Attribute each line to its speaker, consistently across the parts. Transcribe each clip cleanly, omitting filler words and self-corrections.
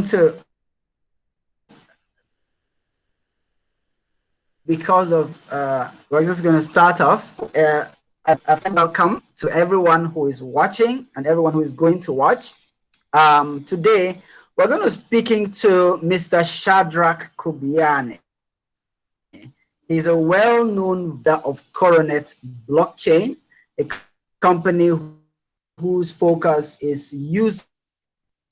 Speaker 1: to, because of, we're just going to start off. A welcome to everyone who is watching and everyone who is going to watch. Today, we're going to be speaking to Mr. Shadrack Kubyane. He's a well-known vendor of Coronet Blockchain, a company whose focus is using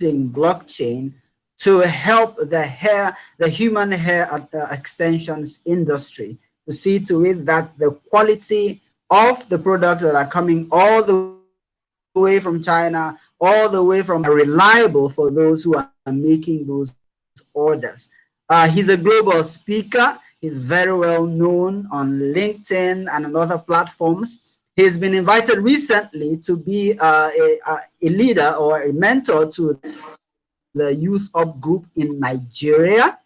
Speaker 1: blockchain to help the human hair extensions industry, to see to it that the quality of the products that are coming all the way from China, all the way from, are reliable for those who are making those orders. He's a global speaker. He's very well known on LinkedIn and on other platforms. He's been invited recently to be a leader or a mentor to the Youth Up group in Nigeria.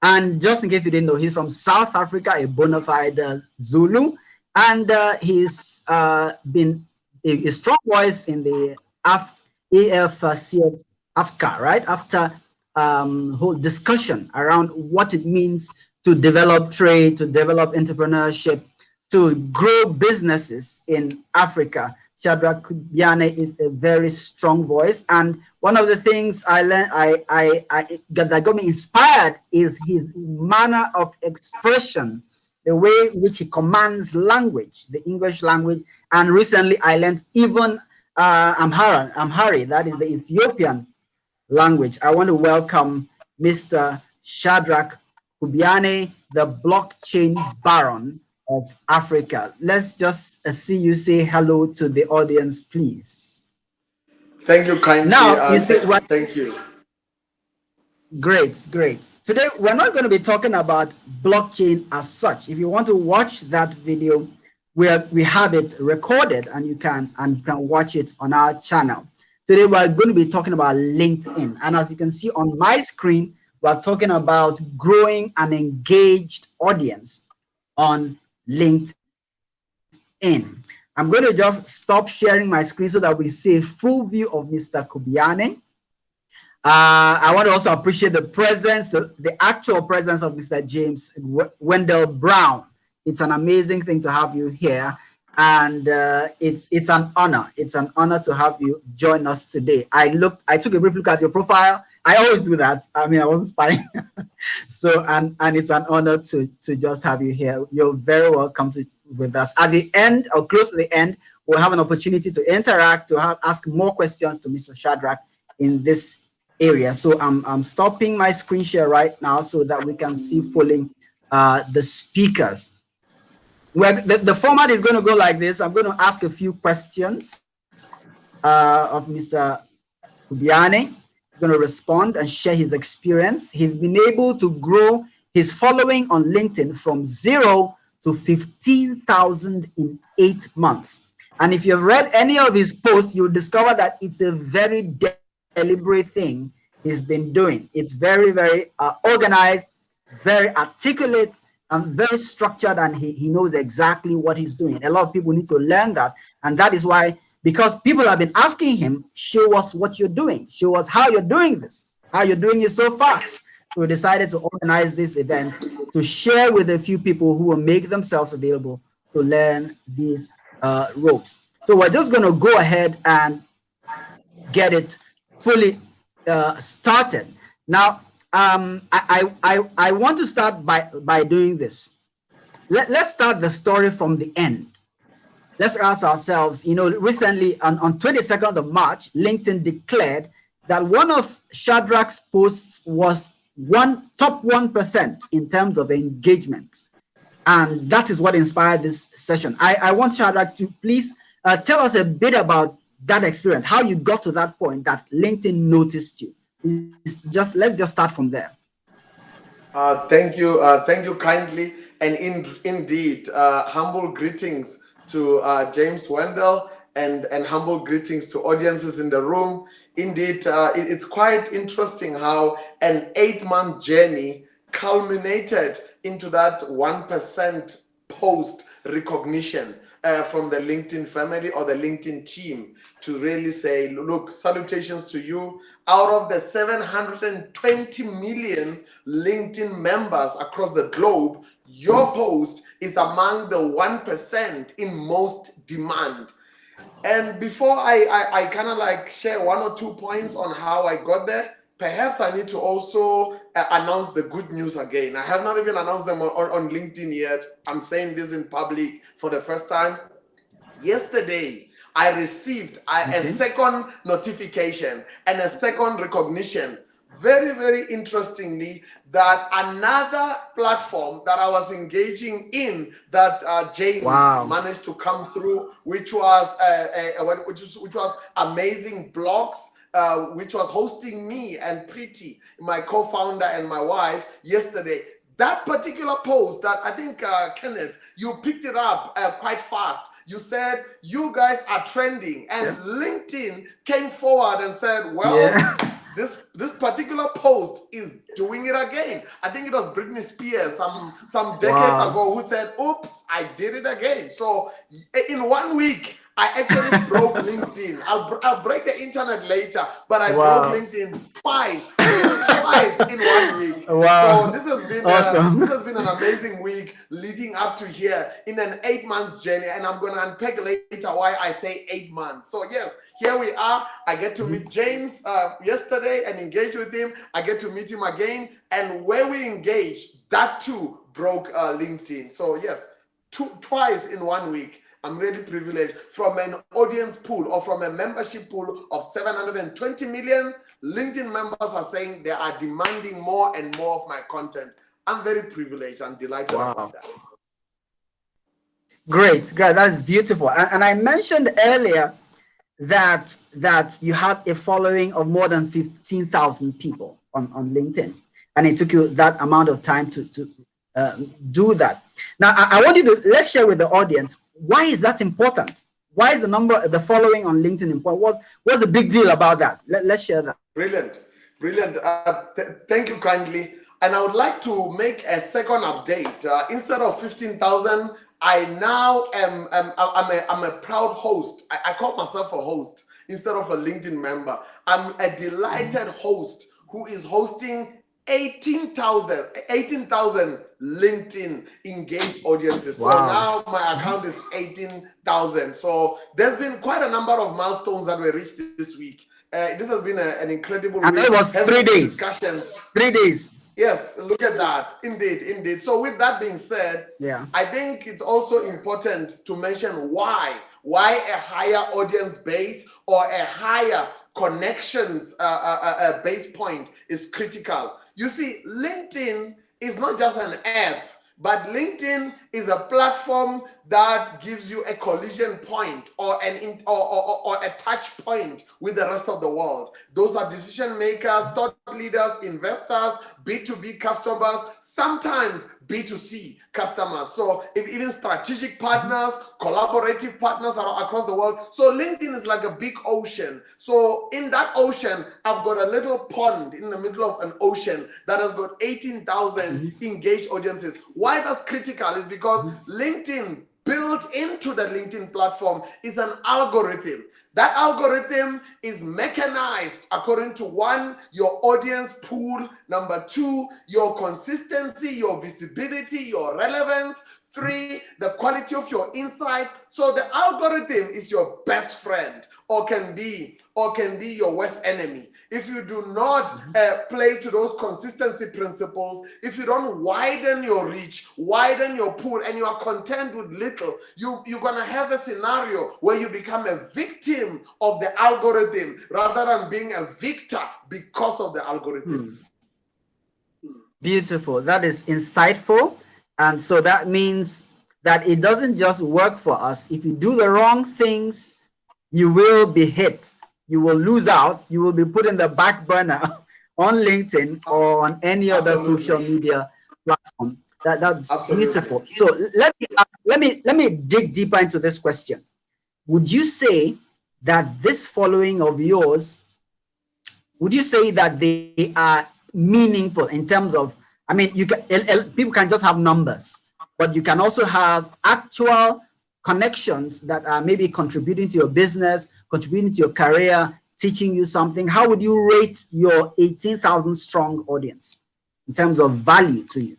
Speaker 1: And just in case you didn't know, he's from South Africa, a bona fide Zulu. And he's been a strong voice in the AFC Africa, right? After whole discussion around what it means to develop trade, to develop entrepreneurship, to grow businesses in Africa. Shadrack Kubyane is a very strong voice, and one of the things I learned, that got me inspired is his manner of expression, the way in which he commands language, the English language. And recently I learned even Amharic, that is the Ethiopian language. I want to welcome Mr. Shadrack Kubyane, the blockchain baron of Africa. Let's just see you say hello to the audience, please.
Speaker 2: Thank you kindly.
Speaker 1: Now, you see what?
Speaker 2: Thank you.
Speaker 1: Great, great. Today, we're not going to be talking about blockchain as such. If you want to watch that video, we have it recorded, and you can watch it on our channel. Today, we're going to be talking about LinkedIn. And as you can see on my screen, we're talking about growing an engaged audience on LinkedIn. I'm going to just stop sharing my screen so that we see a full view of Mr. Kubyane. I want to also appreciate the presence, the actual presence of Mr. James Wendell Brown. It's an amazing thing to have you here, and it's an honor. It's an honor to have you join us today. I took a brief look at your profile. I always do that. I mean, I wasn't spying. So, and it's an honor to just have you here. You're very welcome with us. At the end, or close to the end, we'll have an opportunity to interact, to ask more questions to Mr. Shadrack in this area. So I'm stopping my screen share right now so that we can see fully the speakers. The format is going to go like this. I'm going to ask a few questions of Mr. Kubyane. He's going to respond and share his experience. He's been able to grow his following on LinkedIn from 0 to 15,000 in 8 months. And if you've read any of his posts, you'll discover that it's a very deliberate thing he's been doing. It's very, very organized, very articulate, and very structured, and he knows exactly what he's doing. A lot of people need to learn that, and that is why, because people have been asking him, show us what you're doing, show us how you're doing this, how you're doing it so fast. So we decided to organize this event to share with a few people who will make themselves available to learn these ropes. So we're just going to go ahead and get it fully started. Now, I want to start by doing this. Let's start the story from the end. Let's ask ourselves, recently on 22nd of March, LinkedIn declared that one of Shadrack's posts was top 1% in terms of engagement. And that is what inspired this session. I want Shadrack to please tell us a bit about that experience, how you got to that point that LinkedIn noticed you. Let's just start from there.
Speaker 2: Thank you kindly, and indeed, humble greetings to James Wendell, and humble greetings to audiences in the room. Indeed, it's quite interesting how an 8-month journey culminated into that 1% post recognition. from the LinkedIn family or the LinkedIn team to really say, look, salutations to you. Out of the 720 million LinkedIn members across the globe, your post is among the 1% in most demand. And before I kind of like share 1 or 2 points on how I got there, perhaps I need to also announce the good news again. I have not even announced them on LinkedIn yet. I'm saying this in public for the first time. Yesterday, I received a second notification and a second recognition. Very, very interestingly, that another platform that I was engaging in that James managed to come through, which was Amazing Blogs, which was hosting me and Preeti, my co-founder, and my wife yesterday. That particular post that I think, Kenneth, you picked it up quite fast. You said, you guys are trending, and LinkedIn came forward and said, well, this particular post is doing it again. I think it was Britney Spears some decades ago who said, oops, I did it again. So in 1 week, I actually broke LinkedIn. I'll break the internet later, but I broke LinkedIn twice in 1 week. So this has been awesome. This has been an amazing week leading up to here in an 8 months journey, and I'm going to unpack later why I say 8 months. So yes, here we are. I get to meet James yesterday and engage with him. I get to meet him again, and where we engaged, that too broke LinkedIn. So yes, twice in 1 week. I'm really privileged. From an audience pool or from a membership pool of 720 million, LinkedIn members are saying they are demanding more and more of my content. I'm very privileged and delighted about that.
Speaker 1: Great. That is beautiful. And I mentioned earlier that you have a following of more than 15,000 people on LinkedIn, and it took you that amount of time to do that. Now, I want you to let's share with the audience, why is that important? Why is the following on LinkedIn important? What's the big deal about that? Let's share that.
Speaker 2: Brilliant. Thank you kindly. And I would like to make a second update. Instead of 15,000, I now I'm a proud host. I call myself a host instead of a LinkedIn member. I'm a delighted host who is hosting 18,000 LinkedIn engaged audiences. So now my account is 18,000. So there's been quite a number of milestones that were reached this week. This has been an incredible week.
Speaker 1: And it was 3 days.
Speaker 2: Discussion.
Speaker 1: 3 days.
Speaker 2: Yes, look at that. Indeed. So with that being said, I think it's also important to mention why a higher audience base or a higher connections base point is critical. You see, LinkedIn is not just an app, but LinkedIn is a platform that gives you a collision point or a touch point with the rest of the world. Those are decision makers, thought leaders, investors, B2B customers, sometimes B2C customers. So even strategic partners, collaborative partners are across the world. So LinkedIn is like a big ocean. So in that ocean, I've got a little pond in the middle of an ocean that has got 18,000 engaged audiences. Why that's critical is because LinkedIn, built into the LinkedIn platform, is an algorithm. That algorithm is mechanized according to 1, your audience pool, number 2, your consistency, your visibility, your relevance, 3, the quality of your insights. So the algorithm is your best friend or can be your worst enemy. If you do not play to those consistency principles, if you don't widen your reach, widen your pool, and you are content with little, you're going to have a scenario where you become a victim of the algorithm rather than being a victor because of the algorithm.
Speaker 1: Beautiful. That is insightful. And so that means that it doesn't just work for us. If you do the wrong things, you will be hit. You will lose out. You will be put in the back burner on LinkedIn or on any other social media platform. That's beautiful. So let me dig deeper into this question. Would you say that this following of yours, would you say that they are meaningful in terms of, I mean, people can just have numbers, but you can also have actual connections that are maybe contributing to your business, contributing to your career, teaching you something, how would you rate your 18,000 strong audience in terms of value to you?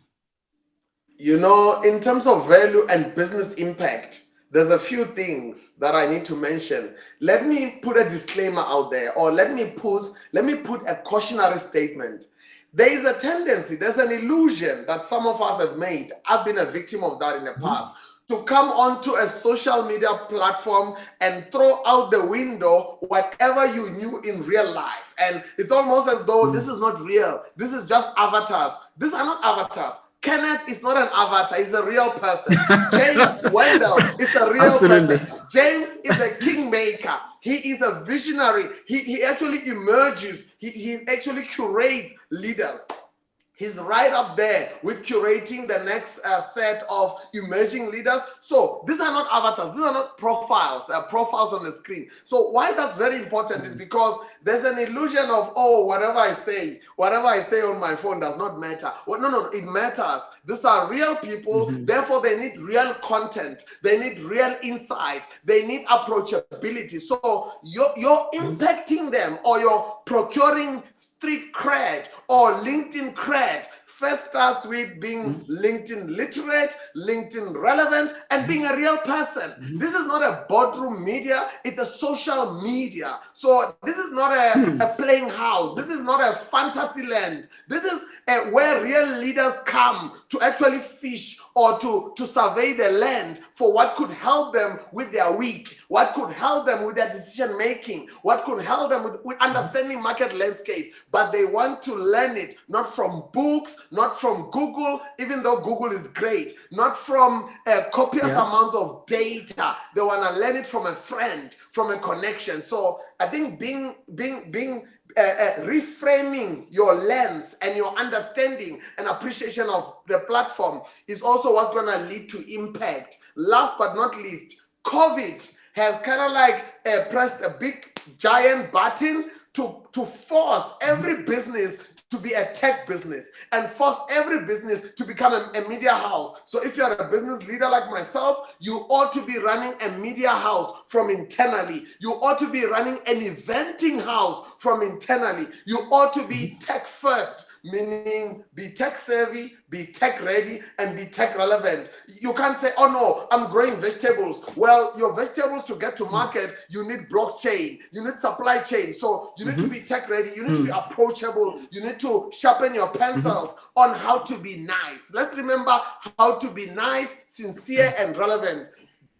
Speaker 2: You know, in terms of value and business impact, there's a few things that I need to mention. Let me put a disclaimer out there, or let me put a cautionary statement. There is a tendency, there's an illusion that some of us have made. I've been a victim of that in the past. To come onto a social media platform and throw out the window whatever you knew in real life. And it's almost as though this is not real. This is just avatars. These are not avatars. Kenneth is not an avatar, he's a real person. James Wendell is a real person. James is a kingmaker. He is a visionary. He actually emerges. He actually curates leaders. He's right up there with curating the next set of emerging leaders. So these are not avatars. These are not profiles on the screen. So why that's very important is because there's an illusion of, oh, whatever I say on my phone does not matter. Well, no, it matters. These are real people. Therefore, they need real content. They need real insights. They need approachability. So you're impacting them, or you're procuring street cred or LinkedIn cred. First starts with being LinkedIn literate, LinkedIn relevant, and being a real person. This is not a boardroom media, it's a social media. So this is not a playing house. This is not a fantasy land. This is where real leaders come to actually fish or to survey the land for what could help them with their week, what could help them with their decision making, what could help them with understanding market landscape. But they want to learn it not from books, not from Google, even though Google is great, not from copious amounts of data. They want to learn it from a friend, from a connection. So I think reframing your lens and your understanding and appreciation of the platform is also what's going to lead to impact. Last but not least, COVID has kind of like pressed a big giant button to force every business to be a tech business and force every business to become a media house. So if you're a business leader like myself, you ought to be running a media house from internally. You ought to be running an eventing house from internally. You ought to be tech first, meaning be tech savvy, be tech ready, and be tech relevant. You can't say, oh no, I'm growing vegetables. Well, your vegetables to get to market, you need blockchain, you need supply chain. So you need to be tech ready, you need to be approachable, you need to sharpen your pencils on how to be nice. Let's remember how to be nice, sincere, and relevant.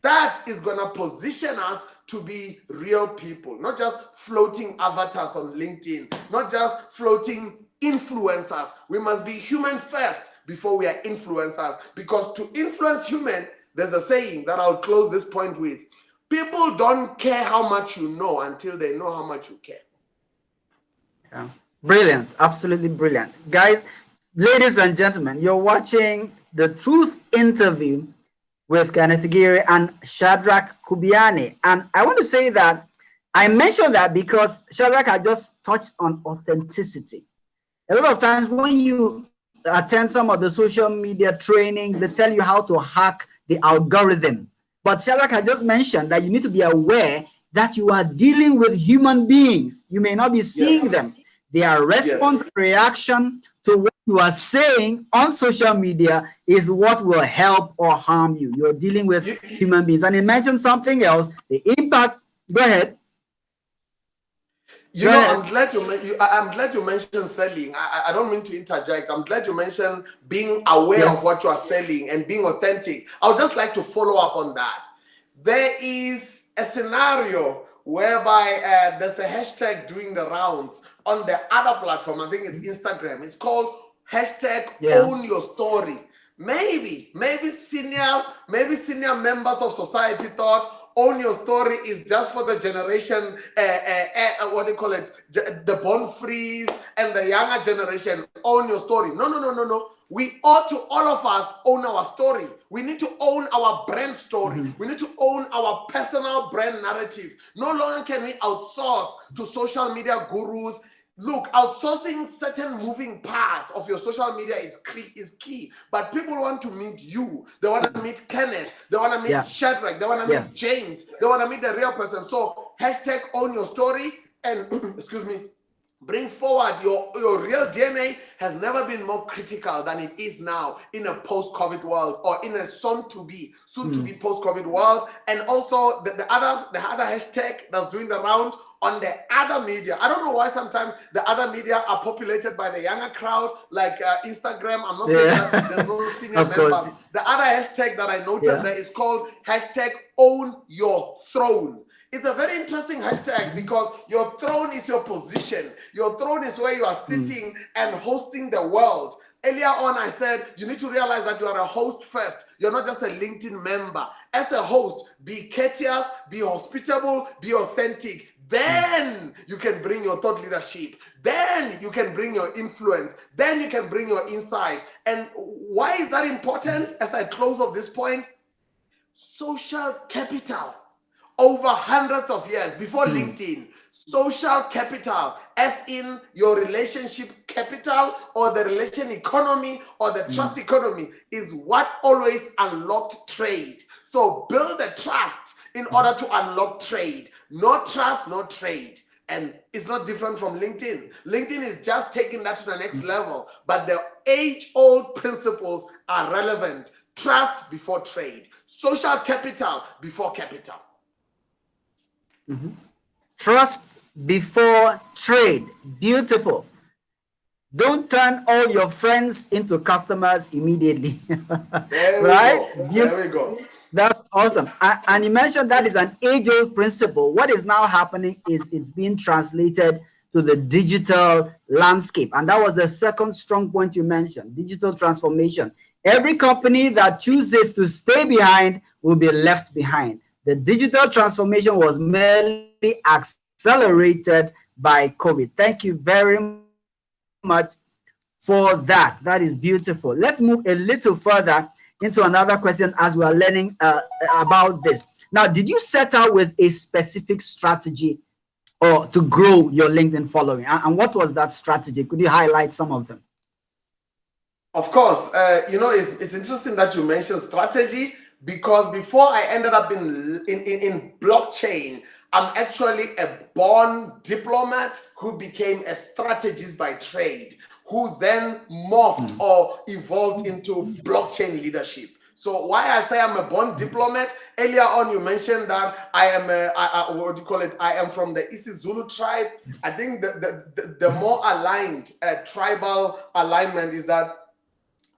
Speaker 2: That is going to position us to be real people, not just floating avatars on LinkedIn, not just floating influencers. We must be human first before we are influencers, because to influence human, there's a saying that I'll close this point with: people don't care how much you know until they know how much you care.
Speaker 1: Yeah. Brilliant, absolutely brilliant. Guys, ladies and gentlemen, you're watching the Truth interview with Kenneth Giri and Shadrack Kubyane. And I want to say that I mentioned that because Shadrack had just touched on authenticity. A lot of times when you attend some of the social media trainings, they tell you how to hack the algorithm. But Shadrack had just mentioned that you need to be aware that you are dealing with human beings. You may not be seeing them. Their response, reaction to what you are saying on social media is what will help or harm you. You're dealing with human beings. And he mentioned something else, the impact. Go ahead.
Speaker 2: You know, I'm glad you mentioned selling. I don't mean to interject. I'm glad you mentioned being aware of what you are selling and being authentic. I would just like to follow up on that. There is a scenario whereby there's a hashtag doing the rounds on the other platform. I think it's Instagram. It's called hashtag own your story. Maybe senior members of society thought own your story is just for the generation, what do you call it, the born frees and the younger generation. Own your story. No. We ought to, all of us, own our story. We need to own our brand story. We need to own our personal brand narrative. No longer can we outsource to social media gurus. look, outsourcing certain moving parts of your social media is key. But people want to meet you. They want to meet Kenneth. They want to meet Shadrack. They want to meet James. They want to meet the real person. So hashtag own your story and excuse me, bring forward your real DNA has never been more critical than it is now in a post-COVID world, or in a soon-to-be post-COVID world. And also the other hashtag that's doing the round on the other media. I don't know why sometimes the other media are populated by the younger crowd, like Instagram. I'm not saying that there's no senior members. The other hashtag that I noted there is called hashtag own your throne. It's a very interesting hashtag because your throne is your position. Your throne is where you are sitting and hosting the world. Earlier on, I said you need to realize that you are a host first. You're not just a LinkedIn member. As a host, be courteous, be hospitable, be authentic. Then you can bring your thought leadership. Then you can bring your influence. Then you can bring your insight. And why is that important? As I close off this point, social capital. Over hundreds of years before LinkedIn, social capital, as in your relationship capital or the relation economy or the trust economy, is what always unlocked trade. So build the trust in order to unlock trade. No trust, no trade. And it's not different from LinkedIn. LinkedIn is just taking that to the next level. But the age-old principles are relevant. Trust before trade. Social capital before capital.
Speaker 1: Trust before trade. Beautiful. Don't turn all your friends into customers immediately. Right?
Speaker 2: There we go.
Speaker 1: That's awesome. And you mentioned that is an age-old principle. What is now happening is it's being translated to the digital landscape. And that was the second strong point you mentioned, digital transformation. Every company that chooses to stay behind will be left behind. The digital transformation was merely accelerated by COVID. Thank you very much for that. That is beautiful. Let's move a little further into another question as we are learning about this. Now, did you set out with a specific strategy or to grow your LinkedIn following? And what was that strategy? Could you highlight some of them?
Speaker 2: Of course. It's interesting that you mentioned strategy, because before I ended up in blockchain, I'm actually a born diplomat who became a strategist by trade, who then morphed or evolved into blockchain leadership. So why I say I'm a born diplomat, earlier on you mentioned that I am I am from the isiZulu tribe. I think the more aligned tribal alignment is that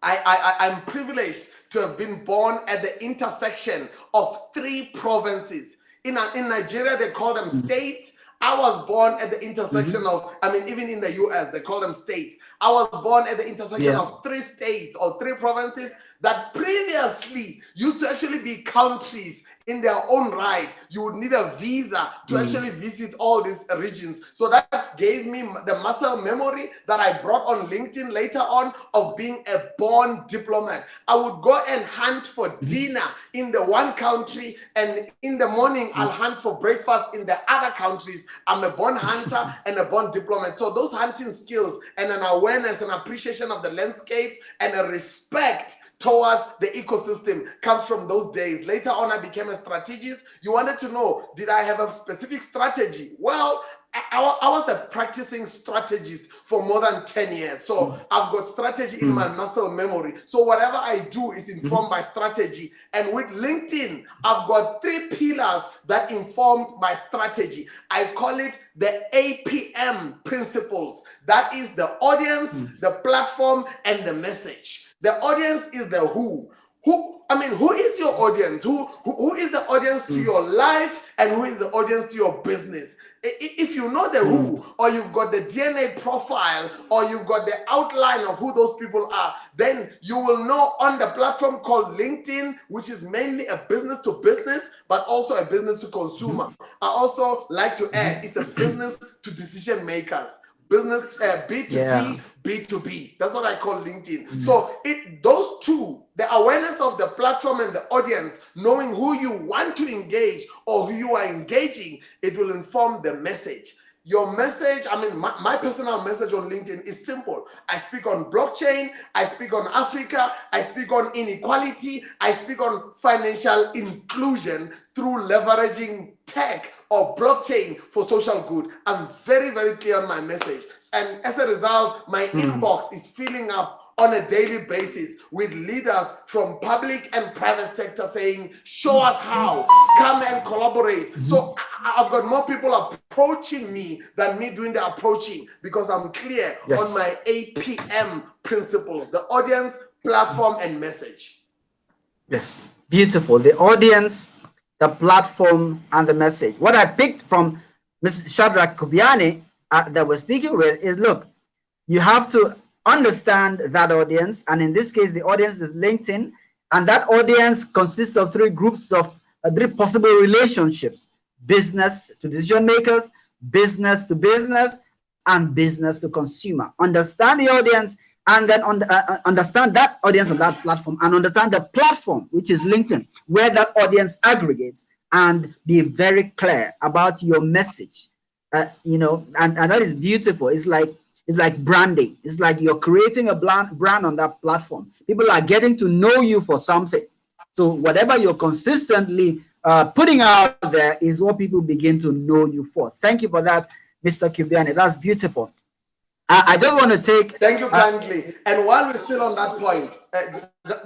Speaker 2: I'm privileged to have been born at the intersection of 3 provinces. In Nigeria, they call them states. I was born at the intersection of, even in the US, they call them states. I was born at the intersection of 3 states or 3 provinces that previously used to actually be countries in their own right. You would need a visa to actually visit all these regions. So that gave me the muscle memory that I brought on LinkedIn later on of being a born diplomat. I would go and hunt for dinner in the one country, and in the morning I'll hunt for breakfast in the other countries. I'm a born hunter and a born diplomat. So those hunting skills and an awareness and appreciation of the landscape and a respect towards the ecosystem comes from those days. Later on, I became a strategist. You wanted to know, did I have a specific strategy? Well, I was a practicing strategist for more than 10 years. So I've got strategy in my muscle memory. So whatever I do is informed by strategy. And with LinkedIn, I've got 3 pillars that inform my strategy. I call it the APM principles. That is the audience, the platform, and the message. The audience is the who. Who is your audience? Who is the audience to your life, and who is the audience to your business? If you know the who, or you've got the DNA profile, or you've got the outline of who those people are, then you will know on the platform called LinkedIn, which is mainly a business to business, but also a business to consumer. I also like to add, it's a business to decision makers. Business B2D, B2B. That's what I call LinkedIn. So those two, the awareness of the platform and the audience, knowing who you want to engage or who you are engaging, it will inform the message. your message, I mean, my personal message on LinkedIn is simple. I speak on blockchain, I speak on Africa, I speak on inequality, I speak on financial inclusion through leveraging tech or blockchain for social good. I'm very, very clear on my message. And as a result, my inbox is filling up on a daily basis with leaders from public and private sector saying, show us how, come and collaborate. So I've got more people approaching me than me doing the approaching, because I'm clear on my APM principles, the audience, platform, and message.
Speaker 1: Yes, beautiful. The audience, the platform, and the message. What I picked from Mr. Shadrack Kubyane that we're speaking with is, look, you have to understand that audience, and in this case the audience is LinkedIn, and that audience consists of three groups of three possible relationships: business to decision makers, business to business, and business to consumer. Understand the audience, and then understand that audience on that platform, and understand the platform, which is LinkedIn, where that audience aggregates, and be very clear about your message. You know, and that is beautiful. It's like branding. It's like you're creating a brand on that platform. People are getting to know you for something. So whatever you're consistently putting out there is what people begin to know you for. Thank you for that, Mr. Kubyane. That's beautiful. I just want to take...
Speaker 2: Thank you kindly. And while we're still on that point,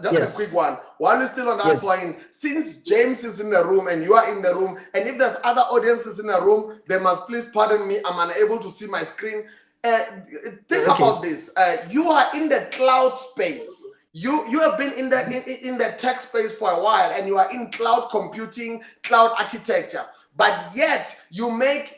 Speaker 2: just a quick one. While we're still on that point, since James is in the room and you are in the room, and if there's other audiences in the room, they must please pardon me. I'm unable to see my screen. Think about this. You are in the cloud space. You have been in the tech space for a while, and you are in cloud computing, cloud architecture. But yet you make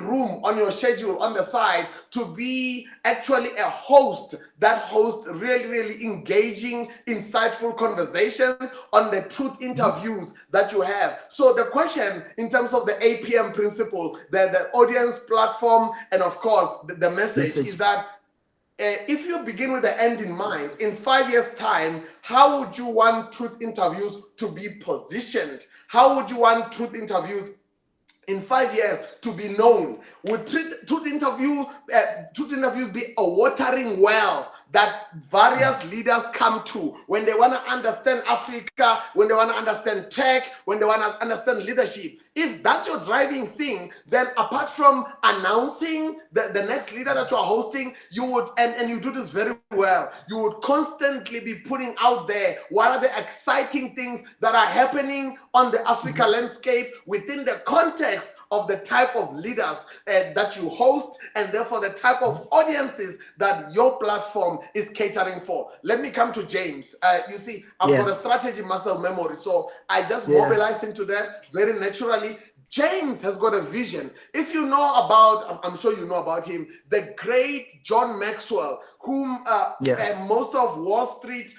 Speaker 2: room on your schedule on the side to be actually a host that hosts really, really engaging, insightful conversations on the truth interviews that you have. So the question in terms of the APM principle, the audience, platform, and of course the message is that if you begin with the end in mind, in 5 years' time, how would you want truth interviews to be positioned? How would you want truth interviews in 5 years to be known? Would truth interviews be a watering well that various leaders come to when they want to understand Africa, when they want to understand tech, when they want to understand leadership? If that's your driving thing, then apart from announcing the next leader that you are hosting, you would, and you do this very well, you would constantly be putting out there what are the exciting things that are happening on the Africa landscape within the context of the type of leaders that you host, and therefore the type of audiences that your platform is catering for. Let me come to James. You see, I've got a strategy muscle memory, so I just mobilize into that very naturally. James has got a vision. If you know about, I'm sure you know about him, the great John Maxwell, whom most of Wall Street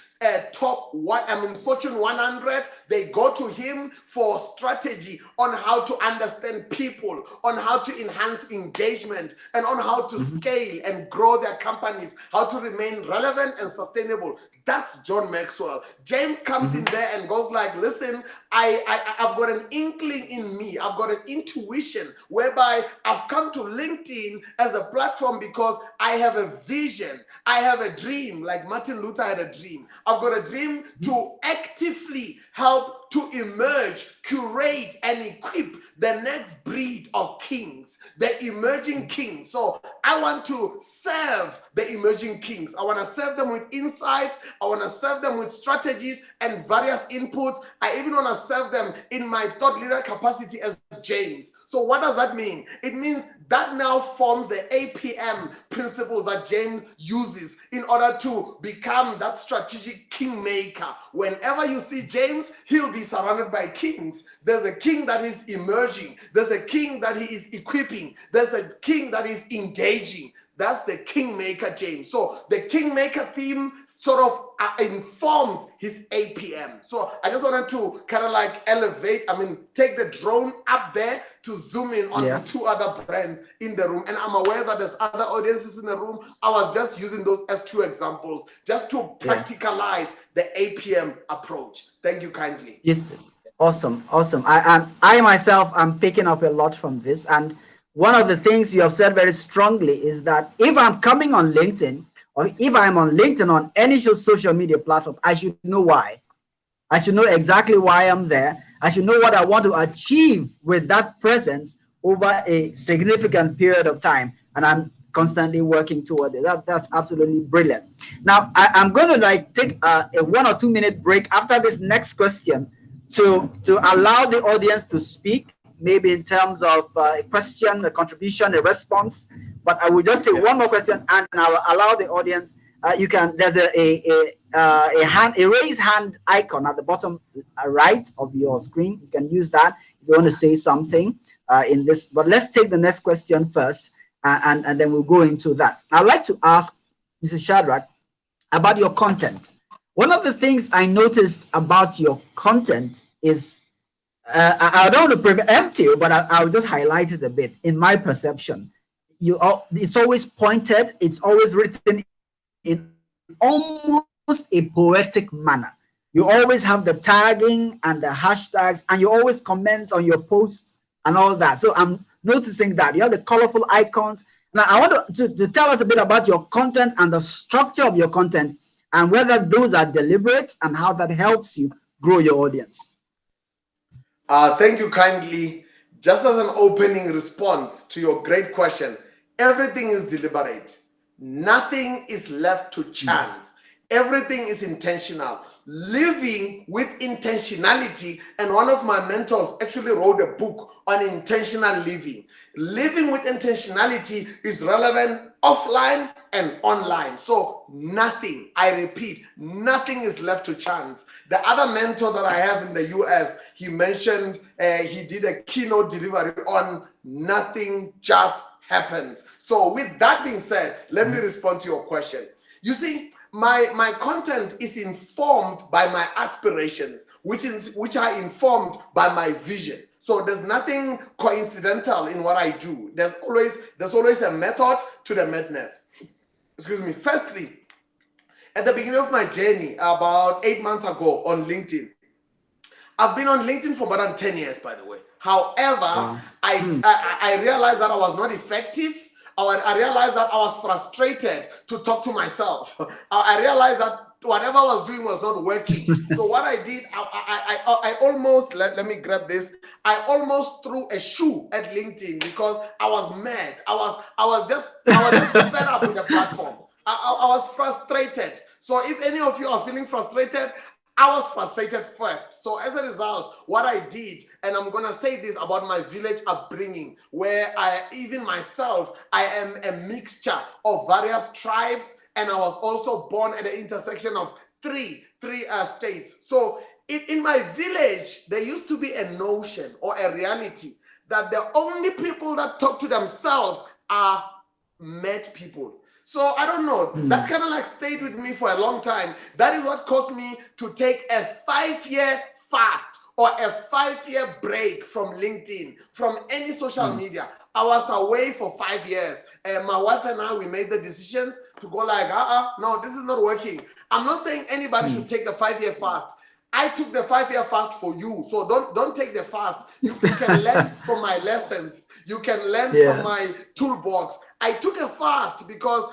Speaker 2: Fortune 100, they go to him for strategy on how to understand people, on how to enhance engagement, and on how to scale and grow their companies, how to remain relevant and sustainable. That's John Maxwell. James comes in there and goes like, listen, I've got an inkling in me. I've got an intuition whereby I've come to LinkedIn as a platform because I have a vision. I have a dream, like Martin Luther had a dream. I've got a dream to actively help to emerge, curate, and equip the next breed of kings, the emerging kings. So I want to serve the emerging kings. I want to serve them with insights. I want to serve them with strategies and various inputs. I even want to serve them in my thought leader capacity as James. So what does that mean? It means that now forms the APM principles that James uses in order to become that strategic kingmaker. Whenever you see James, he'll be surrounded by kings. There's a king that is emerging. There's a king that he is equipping. There's a king that is engaging. That's the kingmaker, James. So the kingmaker theme sort of informs his APM. So I just wanted to kind of like elevate, take the drone up there to zoom in on the two other brands in the room. And I'm aware that there's other audiences in the room. I was just using those as two examples just to practicalize the APM approach. Thank you kindly.
Speaker 1: It's awesome. I myself am picking up a lot from this. And one of the things you have said very strongly is that if I'm coming on LinkedIn, or if I'm on LinkedIn on any social media platform, I should know why. I should know exactly why I'm there. I should know what I want to achieve with that presence over a significant period of time. And I'm constantly working toward it. That's absolutely brilliant. Now, I'm going to like take a 1 or 2 minute break after this next question to allow the audience to speak, maybe in terms of a question, a contribution, a response. But I will just take one more question and I'll allow the audience. You can. There's a raise hand icon at the bottom right of your screen. You can use that if you want to say something in this. But let's take the next question first, and then we'll go into that. I'd like to ask Mr. Shadrack about your content. One of the things I noticed about your content is, I don't want to preempt you, but I'll just highlight it a bit. In my perception, it's always pointed, it's always written in almost a poetic manner. You always have the tagging and the hashtags, and you always comment on your posts and all that. So I'm noticing that you have the colorful icons. Now I want to tell us a bit about your content and the structure of your content, and whether those are deliberate and how that helps you grow your audience.
Speaker 2: Thank you kindly. Just as an opening response to your great question, everything is deliberate. Nothing is left to chance. Everything is intentional. Living with intentionality, and one of my mentors actually wrote a book on intentional living. Living with intentionality is relevant offline and online. So nothing, I repeat, nothing is left to chance. The other mentor that I have in the US, he mentioned he did a keynote delivery on nothing just happens. So with that being said, let me respond to your question. You see, my content is informed by my aspirations, which are informed by my vision. So there's nothing coincidental in what I do. There's always a method to the madness. Excuse me. Firstly, at the beginning of my journey, about 8 months ago on LinkedIn, I've been on LinkedIn for more than 10 years, by the way. However, I realized that I was not effective. I realized that I was frustrated to talk to myself. I realized that whatever I was doing was not working. So what I did, I almost, let me grab this. I almost threw a shoe at LinkedIn because I was mad. I was just fed up with the platform. I was frustrated. So if any of you are feeling frustrated, I was frustrated first. So as a result, what I did, and I'm going to say this about my village upbringing, where I am a mixture of various tribes, and I was also born at the intersection of three states. So in my village, there used to be a notion or a reality that the only people that talk to themselves are mad people. So I don't know, that kind of like stayed with me for a long time. That is what caused me to take a 5-year fast or a 5-year break from LinkedIn, from any social media. I was away for 5 years. And my wife and I, we made the decisions to go like, no, this is not working. I'm not saying anybody should take a 5-year fast. I took the 5-year fast for you. So don't take the fast. You can learn from my lessons. You can learn from my toolbox. I took a fast because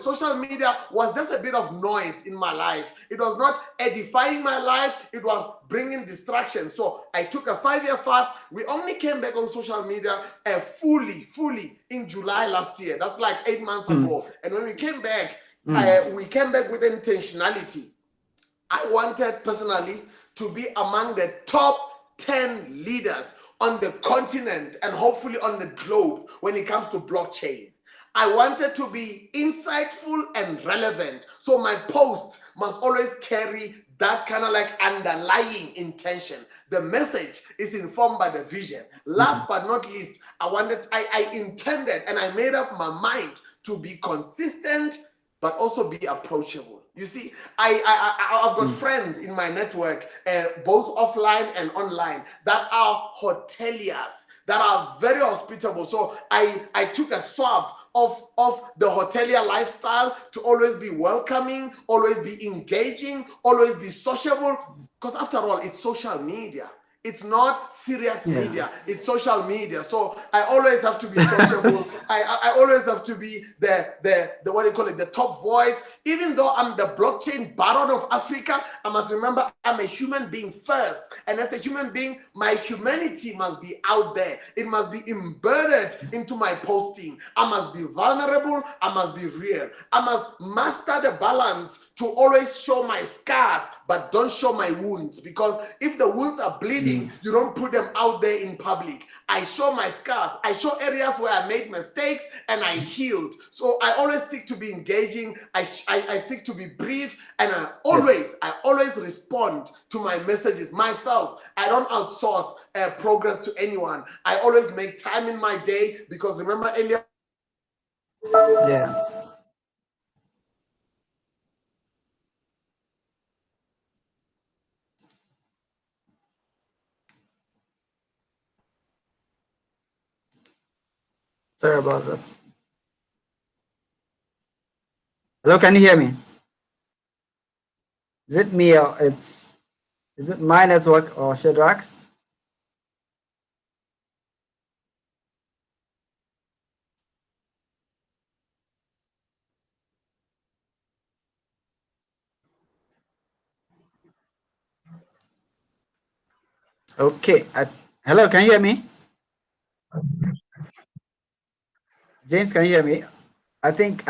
Speaker 2: social media was just a bit of noise in my life. It was not edifying my life. It was bringing distractions. So I took a 5-year fast. We only came back on social media fully in July last year. That's like 8 months ago. And when we came back with intentionality. I wanted personally to be among the top 10 leaders on the continent and hopefully on the globe when it comes to blockchain. I wanted to be insightful and relevant. So my post must always carry that kind of like underlying intention. The message is informed by the vision. Last but not least, I intended and I made up my mind to be consistent, but also be approachable. You see, I've got friends in my network, both offline and online, that are hoteliers, that are very hospitable. So I took a swab of the hotelier lifestyle to always be welcoming, always be engaging, always be sociable. Because after all, it's social media. It's not serious media. It's social media. So I always have to be sociable. I always have to be the what do you call it, the top voice. Even though I'm the blockchain baron of Africa, I must remember I'm a human being first. And as a human being, my humanity must be out there. It must be embedded into my posting. I must be vulnerable. I must be real. I must master the balance to always show my scars, but don't show my wounds. Because if the wounds are bleeding, you don't put them out there in public. I show my scars. I show areas where I made mistakes and I healed. So I always seek to be engaging. I seek to be brief, and I always respond to my messages myself. I don't outsource progress to anyone. I always make time in my day, because remember earlier.
Speaker 1: Yeah. Sorry about that. Hello, can you hear me? Is it me or is it my network or Shadrack's? Okay. Hello, can you hear me? James, can you hear me? I think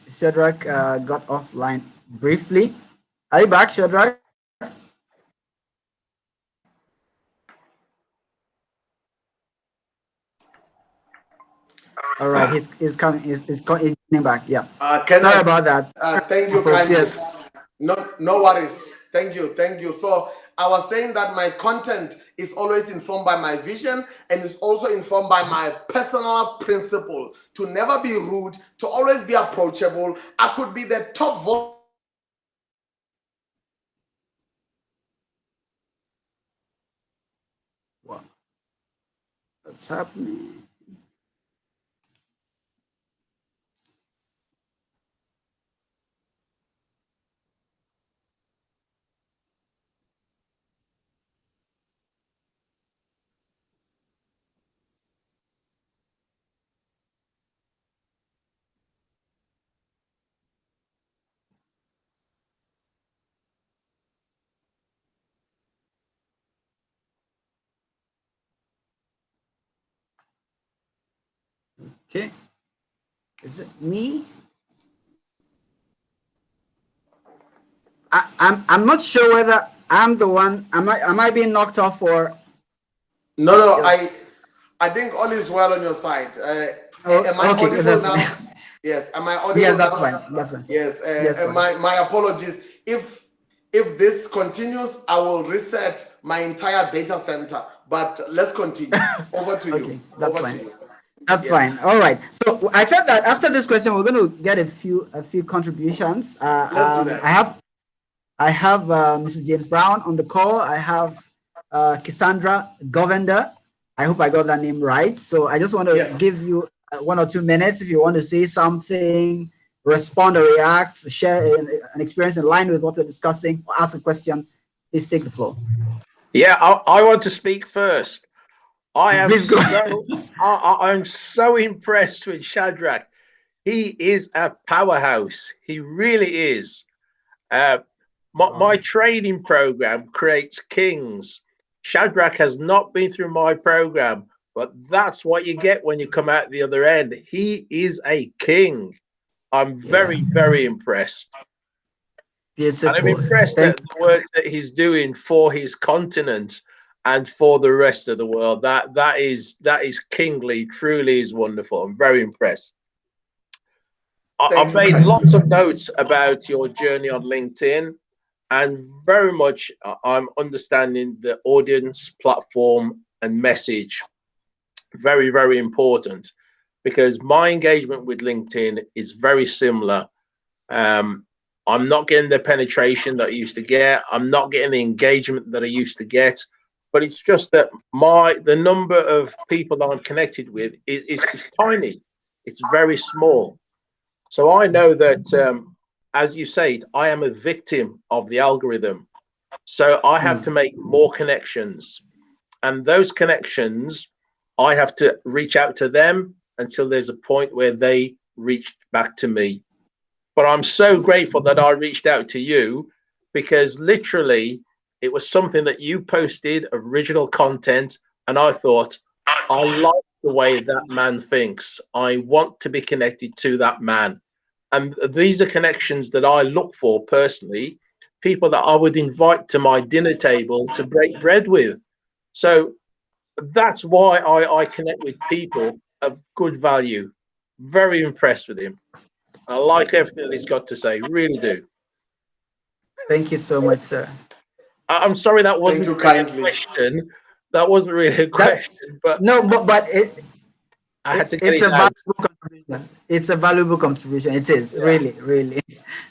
Speaker 1: Shadrack got offline briefly. Are you back, Shadrack? All right, he's coming. He's coming back. Yeah. Sorry about that.
Speaker 2: Thank you,
Speaker 1: folks.
Speaker 2: kindly.
Speaker 1: Yes.
Speaker 2: No worries. Thank you. So I was saying that my content is always informed by my vision, and is also informed by my personal principle to never be rude, to always be approachable. I could be the top voice.
Speaker 1: What? What's happening? Okay. Is it me? I'm not sure whether I'm the one. Am I being knocked off or?
Speaker 2: No. Yes. I think all is well on your side. Am I audible now? Yes. Am I audible?
Speaker 1: Yeah, that's fine. That's fine.
Speaker 2: Yes. My apologies. If this continues, I will reset my entire data center. But let's continue. Over to you.
Speaker 1: Okay, that's fine. That's fine. All right. So I said that after this question, we're going to get a few contributions.
Speaker 2: Let's do that.
Speaker 1: I have Mrs. James Brown on the call. I have Cassandra Govender. I hope I got that name right. So I just want to give you 1 or 2 minutes if you want to say something, respond or react, share an experience in line with what we're discussing, or ask a question. Please take the floor.
Speaker 3: Yeah, I want to speak first. I'm so impressed with Shadrack. He is a powerhouse. He really is. My training program creates kings. Shadrack has not been through my program, but that's what you get when you come out the other end. He is a king. I'm very, very impressed.
Speaker 1: Beautiful.
Speaker 3: And I'm impressed at the work that he's doing for his continent and for the rest of the world. That is kingly. Truly is wonderful. I'm very impressed. I've made lots of notes about your journey on LinkedIn, and very much I'm understanding the audience, platform, and message. Very, very important, because my engagement with LinkedIn is very similar. I'm not getting the penetration that I used to get. I'm not getting the engagement that I used to get. But it's just that the number of people that I'm connected with is tiny. It's very small. So I know that, as you say, I am a victim of the algorithm. So I have to make more connections. And those connections, I have to reach out to them until there's a point where they reach back to me. But I'm so grateful that I reached out to you, because literally it was something that you posted, original content, and I thought, I like the way that man thinks. I want to be connected to that man. And these are connections that I look for personally, people that I would invite to my dinner table to break bread with. So that's why I connect with people of good value. Very impressed with him. I like everything that he's got to say, really do.
Speaker 1: Thank you so much, sir.
Speaker 3: I'm sorry that wasn't
Speaker 2: Thank you
Speaker 3: really a
Speaker 2: kindly.
Speaker 3: question. That wasn't really a question, but
Speaker 1: No, but
Speaker 3: I had to get
Speaker 1: it's
Speaker 3: it
Speaker 1: a
Speaker 3: out.
Speaker 1: valuable contribution. It's a valuable contribution. It is
Speaker 3: Yeah.
Speaker 1: really,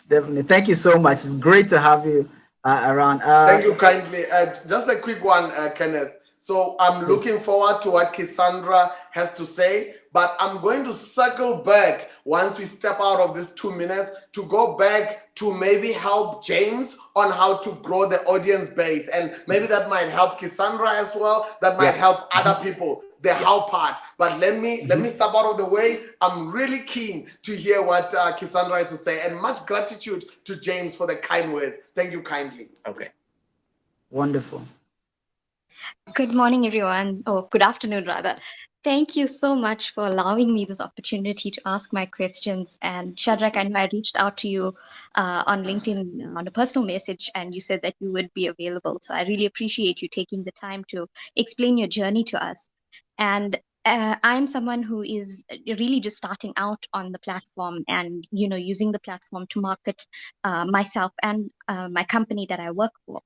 Speaker 1: definitely. Thank you so much. It's great to have you around.
Speaker 2: Thank you kindly. Just a quick one, Kenneth. So I'm
Speaker 1: Please.
Speaker 2: looking forward to what Cassandra has to say, but I'm going to circle back once we step out of this 2 minutes to go back to maybe help James on how to grow the audience base. And maybe that might help Cassandra as well. That might help other people, the how part. But let me step out of the way. I'm really keen to hear what Cassandra has to say, and much gratitude to James for the kind words. Thank you kindly.
Speaker 3: Okay.
Speaker 1: Wonderful.
Speaker 4: Good morning, everyone, or good afternoon, rather. Thank you so much for allowing me this opportunity to ask my questions. And Shadrack, I know I reached out to you on LinkedIn on a personal message, and you said that you would be available. So I really appreciate you taking the time to explain your journey to us. And I'm someone who is really just starting out on the platform, and using the platform to market myself and my company that I work for.